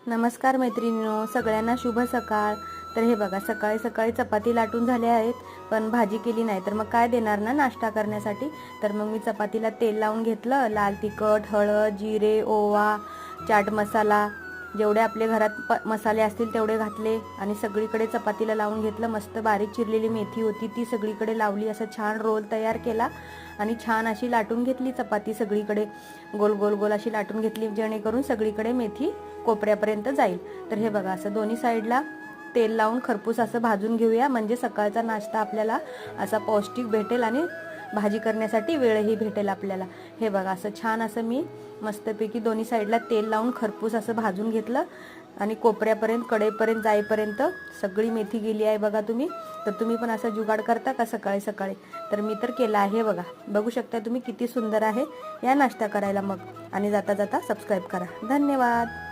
नमस्कार मैत्रिणींनो, सगळ्यांना शुभ सकाळ। तर हे बघा, सकाळी सकाळी चपाती लाटून झाल्या आहेत, पण भाजी केली नाही तर मग काय देणार ना नाश्ता करण्यासाठी। तर मग मी चपातीला तेल लावून घेतलं, लाल तिखट, हळद, जिरे, ओवा, चाट मसाला, जेवढे आपले घरात मसाले असतील तेवढे घातले आणि सगळीकडे चपातीला लावून घेतलं। मस्त बारीक चिरलेली मेथी होती ती सगळीकडे लावली, असं छान रोल तयार केला आणि छान अशी लाटून घेतली चपाती, सगळीकडे गोल गोल गोल अशी लाटून घेतली, जेणेकरून सगळीकडे मेथी कोपऱ्यापर्यंत जाईल। तर हे बघा, असं दोन्ही साईडला तेल लावून खरपूस असं भाजून घेऊया, म्हणजे सकाळचा नाश्ता आपल्याला असा पौष्टिक भेटेल आणि भाजी करण्यासाठी वेळही भेटेल आपल्याला। हे बघा, असं छान असं मी मस्तपैकी दोन्ही साईडला तेल लावून खरपूस असं भाजून घेतलं आणि कोपऱ्यापर्यंत कढईपर्यंत जाईपर्यंत सगळी मेथी गेली आहे बघा तुम्ही। तर तुम्ही पण असं जुगाड करता का सकाळी सकाळी? तर मी तर केला आहे बघा, बघू शकता तुम्ही किती सुंदर आहे या नाश्ता करायला। मग आणि जाता जाता सबस्क्राईब करा। धन्यवाद।